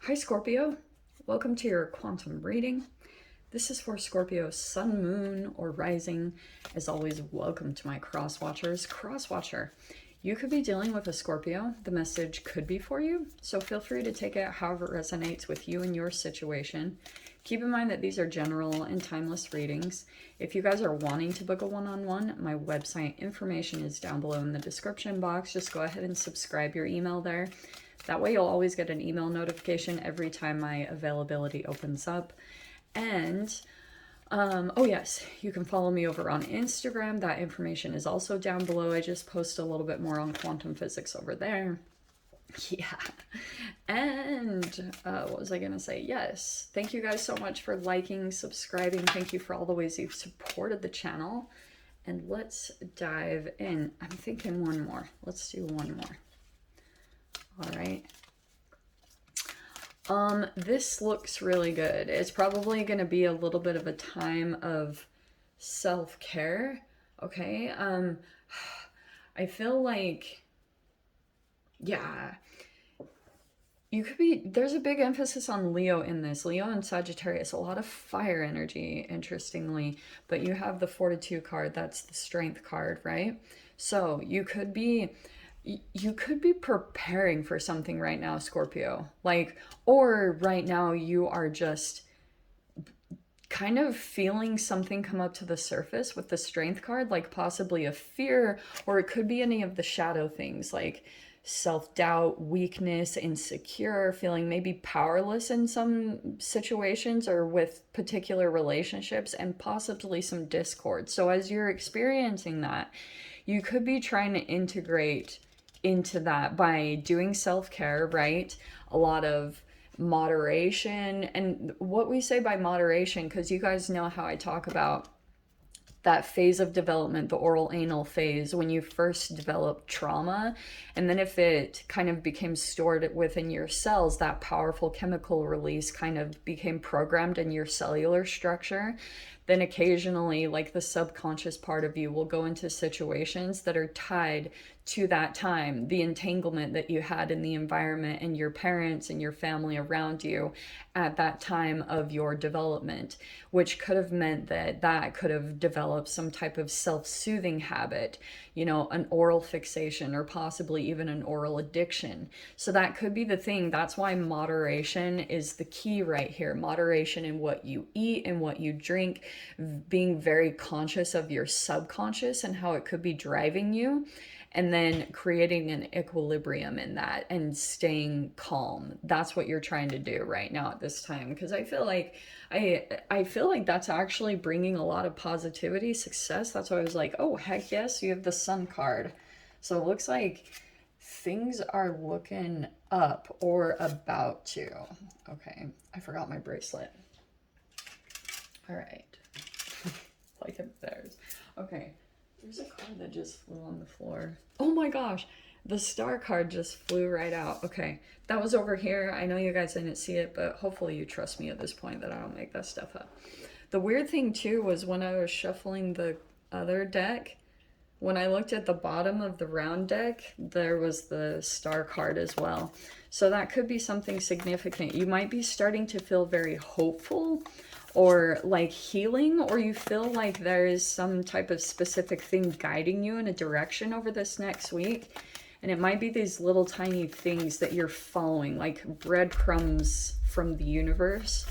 Hi Scorpio, welcome to your quantum reading. This is for Scorpio sun, moon, or rising. As always, welcome to my cross watchers. Cross watcher, you could be dealing with a Scorpio. The message could be for you, so feel free to take it however it resonates with you and your situation. Keep in mind that these are general and timeless readings. If you guys are wanting to book a one-on-one, my website information is down below in the description box. Just go ahead and subscribe your email there. That way you'll always get an email notification every time my availability opens up. And, oh yes, you can follow me over on Instagram. That information is also down below. I just post a little bit more on quantum physics over there. Yeah. And what was I going to say? Yes. Thank you guys so much for liking, subscribing. Thank you for all the ways you've supported the channel. And let's dive in. I'm thinking one more. Let's do one more. All right. This looks really good. It's probably going to be a little bit of a time of self-care. Okay. I feel like, yeah, you could be, there's a big emphasis on Leo in this. Leo and Sagittarius, a lot of fire energy, interestingly, but you have the Fortitude card. That's the Strength card, right? So you could be preparing for something right now, Scorpio. Or right now you are just kind of feeling something come up to the surface with the Strength card, like possibly a fear, or it could be any of the shadow things like self-doubt, weakness, insecure, feeling maybe powerless in some situations or with particular relationships, and possibly some discord. So as you're experiencing that, you could be trying to integrate into that by doing self-care, right? A lot of moderation. And what we say by moderation, because you guys know how I talk about that phase of development, the oral anal phase, when you first develop trauma, and then if it kind of became stored within your cells, that powerful chemical release kind of became programmed in your cellular structure. Then occasionally, like, the subconscious part of you will go into situations that are tied to that time, the entanglement that you had in the environment and your parents and your family around you at that time of your development, which could have meant that that could have developed some type of self-soothing habit, you know, an oral fixation, or possibly even an oral addiction. So that could be the thing. That's why moderation is the key right here. Moderation in what you eat and what you drink, being very conscious of your subconscious and how it could be driving you, and then creating an equilibrium in that and staying calm. That's what you're trying to do right now at this time, because I feel like I feel like that's actually bringing a lot of positivity, success. That's why I was like, oh heck yes, you have the Sun card. So it looks like things are looking up or about to. Okay, I forgot my bracelet. All right. Like it theirs. Okay. There's a card that just flew on the floor. Oh my gosh. The star card just flew right out. Okay. That was over here. I know you guys didn't see it, but hopefully you trust me at this point that I don't make that stuff up. The weird thing too was when I was shuffling the other deck, when I looked at the bottom of the round deck, there was the star card as well. So that could be something significant. You might be starting to feel very hopeful or like healing, or you feel like there is some type of specific thing guiding you in a direction over this next week. And it might be these little tiny things that you're following, like breadcrumbs from the universe.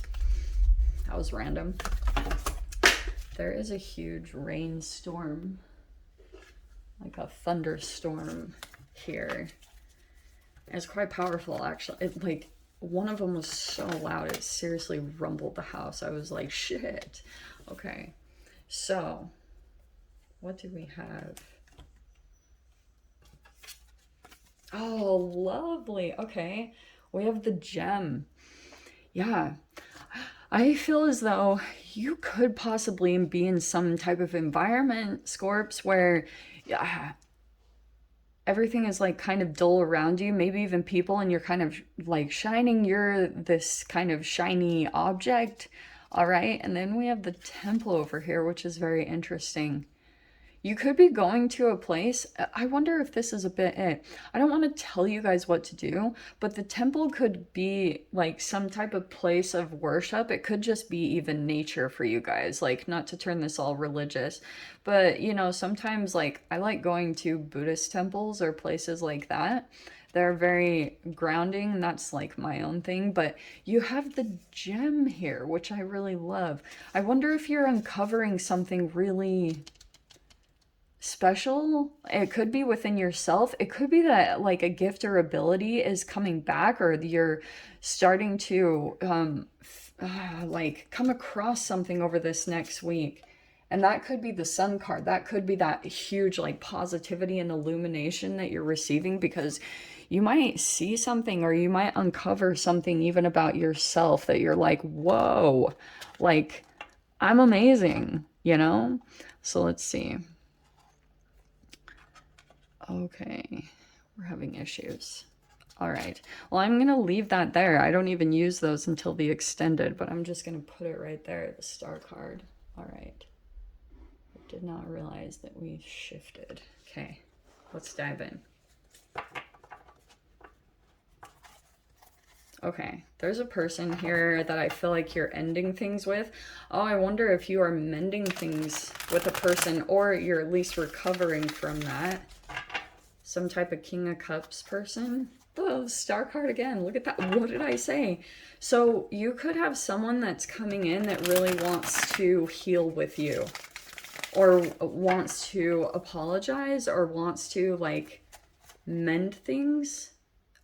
That was random. There is a huge rainstorm, like a thunderstorm here. It's quite powerful, actually. It, like, one of them was so loud, it seriously rumbled the house. I was like, shit. Okay, so what do we have? Oh, lovely. Okay, we have the gem. Yeah, I feel as though you could possibly be in some type of environment, Scorps, where everything is like kind of dull around you, maybe even people, and you're kind of like shining. You're this kind of shiny object. All right. And then we have the temple over here, which is very interesting. You could be going to a place. I wonder if this is a bit it. I don't want to tell you guys what to do, but the temple could be like some type of place of worship. It could just be even nature for you guys. Like, not to turn this all religious, but you know, sometimes like I like going to Buddhist temples or places like that. They're very grounding, and that's like my own thing. But you have the gem here, which I really love. I wonder if you're uncovering something really special. It could be within yourself. It could be that like a gift or ability is coming back, or you're starting to like come across something over this next week. And that could be the sun card. That could be that huge like positivity and illumination that you're receiving, because you might see something, or you might uncover something even about yourself that you're like, whoa, like I'm amazing, you know? So let's see. Okay, we're having issues. All right. Well, I'm going to leave that there. I don't even use those until the extended, but I'm just going to put it right there, the star card. All right. I did not realize that we shifted. Okay, let's dive in. Okay, there's a person here that I feel like you're ending things with. Oh, I wonder if you are mending things with a person, or you're at least recovering from that. Some type of King of Cups person. Oh, star card again. Look at that. What did I say? So you could have someone that's coming in that really wants to heal with you, or wants to apologize, or wants to like mend things.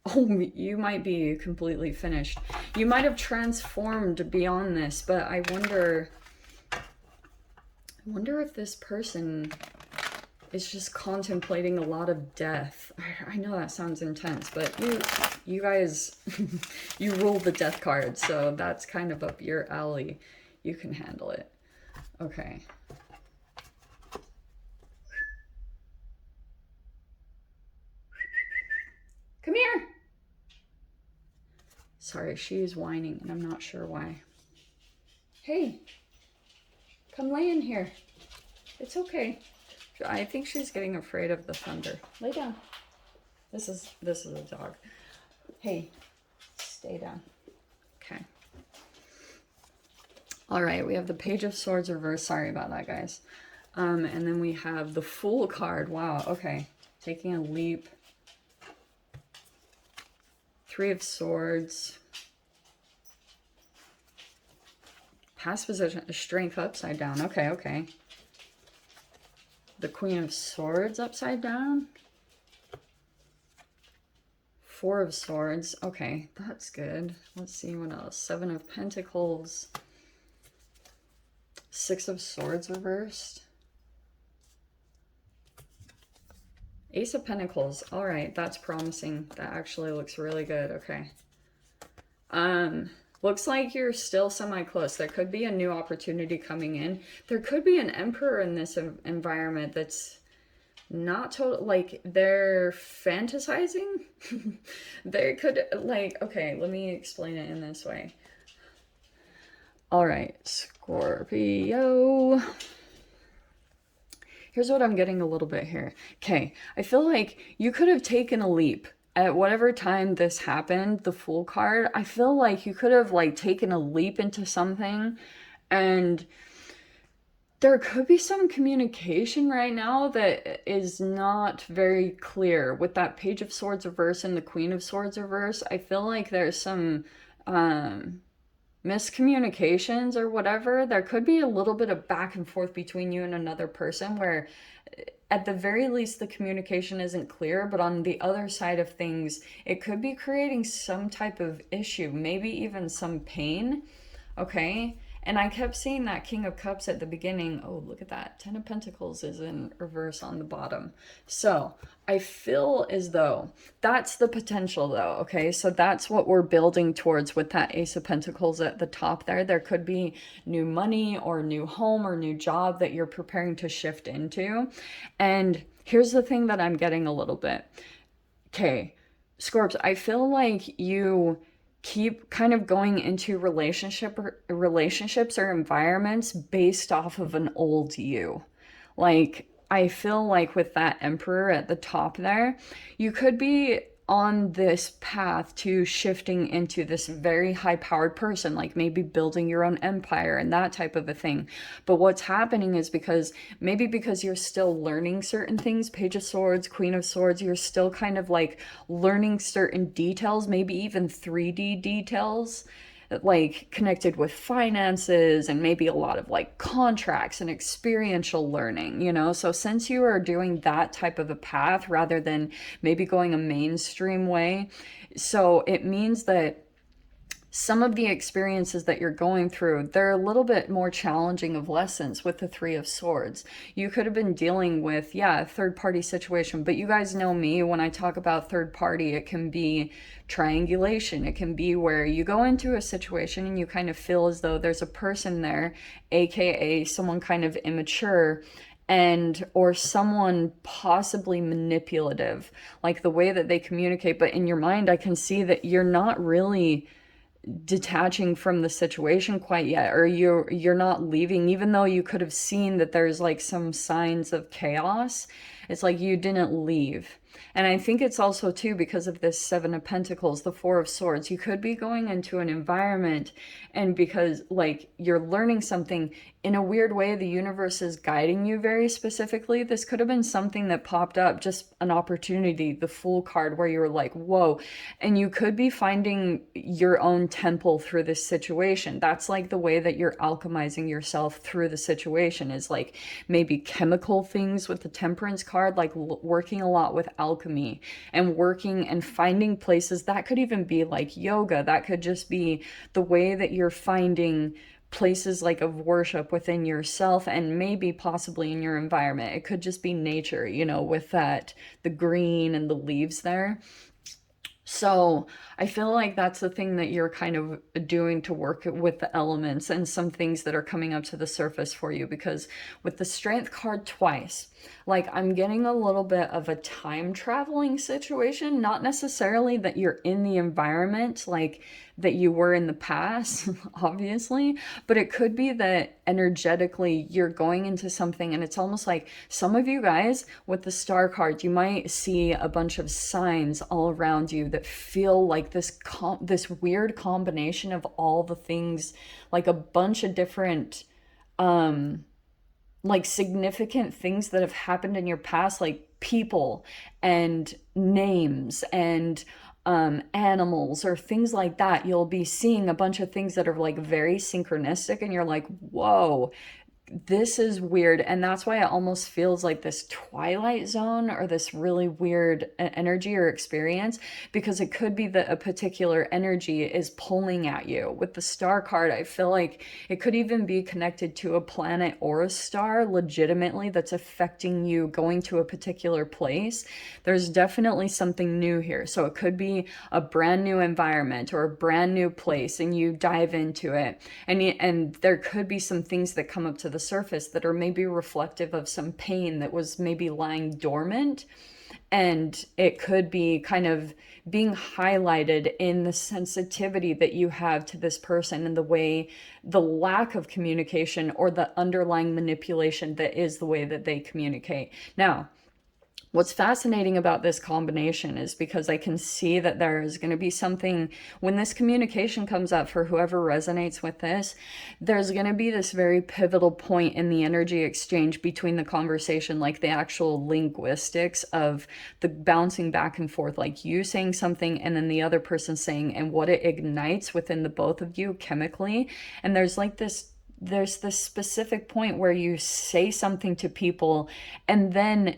Oh, you might be completely finished. You might have transformed beyond this, but I wonder if this person is just contemplating a lot of death. I know that sounds intense, but you guys, you rule the death card, so that's kind of up your alley. You can handle it. Okay. Come here. Sorry, she's whining, and I'm not sure why. Hey, come lay in here. It's okay. I think she's getting afraid of the thunder. Lay down. This is a dog. Hey, stay down. Okay. All right, we have the Page of Swords reversed. Sorry about that, guys. And then we have the Fool card. Wow, okay. Taking a leap. Three of Swords. Past position. Strength upside down. Okay, okay. The Queen of Swords upside down. Four of Swords. Okay, that's good. Let's see what else. Seven of Pentacles. Six of Swords reversed. Ace of Pentacles. All right, that's promising. That actually looks really good. Okay. Looks like you're still semi-close. There could be a new opportunity coming in. There could be an emperor in this environment that's not total, like they're fantasizing. They could, like, okay, let me explain it in this way. All right, Scorpio. Here's what I'm getting a little bit here. Okay, I feel like you could have taken a leap. At whatever time this happened, the Fool card, I feel like you could have like taken a leap into something, and there could be some communication right now that is not very clear. With that Page of Swords reverse and the Queen of Swords reverse, I feel like there's some miscommunications or whatever. There could be a little bit of back and forth between you and another person where at the very least the communication isn't clear, but on the other side of things, it could be creating some type of issue, maybe even some pain. Okay. And I kept seeing that King of Cups at the beginning. Oh, look at that. Ten of Pentacles is in reverse on the bottom. So I feel as though that's the potential though. Okay. So that's what we're building towards with that Ace of Pentacles at the top there. There could be new money or new home or new job that you're preparing to shift into. And here's the thing that I'm getting a little bit. Okay. Scorps, I feel like you keep kind of going into relationships or environments based off of an old you. Like, I feel like with that Emperor at the top there, you could be on this path to shifting into this very high powered person, like maybe building your own empire and that type of a thing. But what's happening is because you're still learning certain things, Page of Swords, Queen of Swords, you're still kind of like learning certain details, maybe even 3D details, like connected with finances and maybe a lot of like contracts and experiential learning, you know? So since you are doing that type of a path rather than maybe going a mainstream way, so it means that some of the experiences that you're going through, they're a little bit more challenging of lessons with the Three of Swords. You could have been dealing with, yeah, a third party situation, but you guys know me, when I talk about third party, it can be triangulation. It can be where you go into a situation and you kind of feel as though there's a person there, aka someone kind of immature, and or someone possibly manipulative, like the way that they communicate. But in your mind, I can see that you're not really detaching from the situation quite yet, or you're not leaving, even though you could have seen that there's like some signs of chaos. It's like you didn't leave. And I think it's also too because of this Seven of Pentacles, the Four of Swords. You could be going into an environment, and because like you're learning something in a weird way, the universe is guiding you very specifically. This could have been something that popped up, just an opportunity, the Fool card, where you're like, whoa. And you could be finding your own temple through this situation. That's like the way that you're alchemizing yourself through the situation, is like maybe chemical things with the Temperance card, like working a lot with alchemy and working and finding places. That could even be like yoga. That could just be the way that you're finding places like of worship within yourself and maybe possibly in your environment. It could just be nature, you know, with that, the green and the leaves there. So I feel like that's the thing that you're kind of doing to work with the elements, and some things that are coming up to the surface for you. Because with the Strength card twice, like I'm getting a little bit of a time traveling situation, not necessarily that you're in the environment like that you were in the past, obviously, but it could be that energetically you're going into something, and it's almost like some of you guys with the Star card, you might see a bunch of signs all around you that feel like this weird combination of all the things, like a bunch of different like significant things that have happened in your past, like people and names and animals or things like that. You'll be seeing a bunch of things that are like very synchronistic, and you're like, whoa, this is weird. And that's why it almost feels like this Twilight Zone, or this really weird energy or experience, because it could be that a particular energy is pulling at you. With the Star card, I feel like it could even be connected to a planet or a star legitimately that's affecting you going to a particular place. There's definitely something new here. So it could be a brand new environment or a brand new place, and you dive into it, and there could be some things that come up to the surface that are maybe reflective of some pain that was maybe lying dormant, and it could be kind of being highlighted in the sensitivity that you have to this person, and the way, the lack of communication or the underlying manipulation that is the way that they communicate. Now, what's fascinating about this combination is because I can see that there is going to be something, when this communication comes up for whoever resonates with this, there's going to be this very pivotal point in the energy exchange between the conversation, like the actual linguistics of the bouncing back and forth, like you saying something and then the other person saying, and what it ignites within the both of you chemically. And there's this specific point where you say something to people and then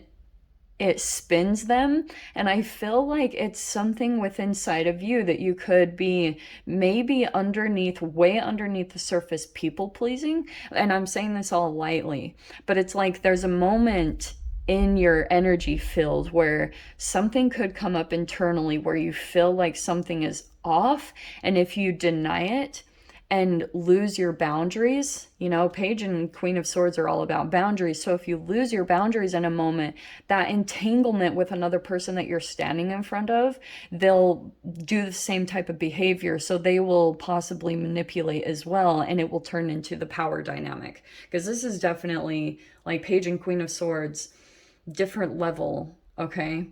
it spins them, and I feel like it's something within inside of you that you could be maybe underneath, way underneath the surface, people pleasing. And I'm saying this all lightly, but it's like there's a moment in your energy field where something could come up internally where you feel like something is off, and if you deny it and lose your boundaries, you know, Page and Queen of Swords are all about boundaries. So if you lose your boundaries in a moment, that entanglement with another person that you're standing in front of, they'll do the same type of behavior. So they will possibly manipulate as well, and it will turn into the power dynamic. Because this is definitely like Page and Queen of Swords. different level, okay?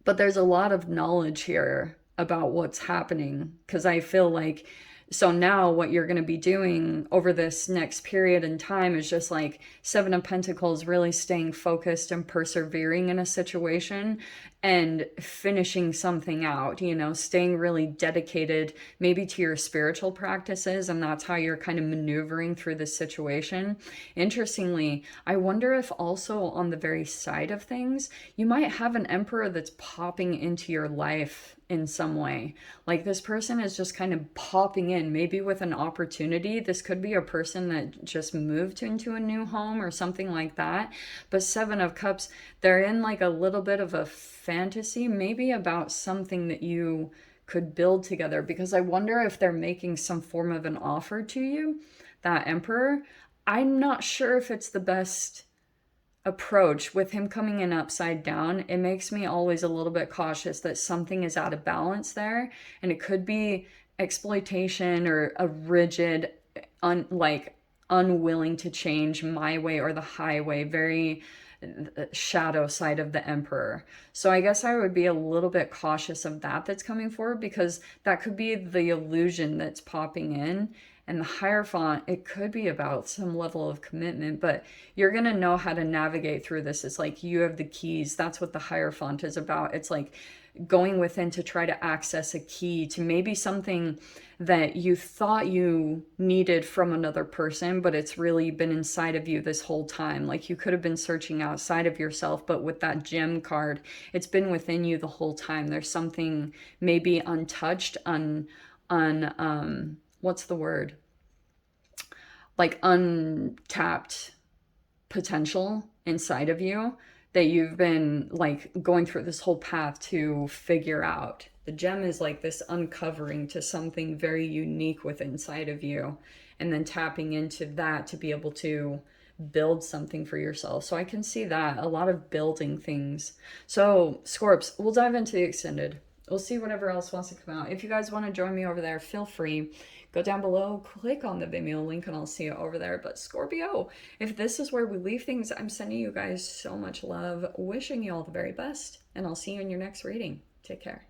But there's a lot of knowledge here about what's happening because I feel like so now what you're going to be doing over this next period in time is just like Seven of Pentacles, really staying focused and persevering in a situation and finishing something out, you know, staying really dedicated maybe to your spiritual practices, and that's how you're kind of maneuvering through this situation. Interestingly, I wonder if also on the very side of things, you might have an emperor that's popping into your life in some way. Like this person is just kind of popping in, maybe with an opportunity. This could be a person that just moved into a new home or something like that. But Seven of Cups, they're in like a little bit of a fantasy, maybe about something that you could build together, because I wonder if they're making some form of an offer to you, that Emperor. I'm not sure if it's the best approach with him coming in upside down. It makes me always a little bit cautious that something is out of balance there, and it could be exploitation or a rigid like unwilling to change my way or the highway, very shadow side of the emperor. So I guess I would be a little bit cautious of that that's coming forward, because that could be the illusion that's popping in. And the Hierophant, it could be about some level of commitment, but you're going to know how to navigate through this. It's like you have the keys. That's what the Hierophant is about. It's like going within to try to access a key to maybe something that you thought you needed from another person, but it's really been inside of you this whole time. Like you could have been searching outside of yourself, but with that gem card, it's been within you the whole time. There's something maybe untouched, what's the word? Like untapped potential inside of you that you've been like going through this whole path to figure out. The gem is like this uncovering to something very unique within inside of you, and then tapping into that to be able to build something for yourself. So I can see that a lot of building things. So Scorps, we'll dive into the extended. We'll see whatever else wants to come out. If you guys want to join me over there, feel free. Go down below, click on the Vimeo link, and I'll see you over there. But Scorpio, if this is where we leave things, I'm sending you guys so much love, wishing you all the very best, and I'll see you in your next reading. Take care.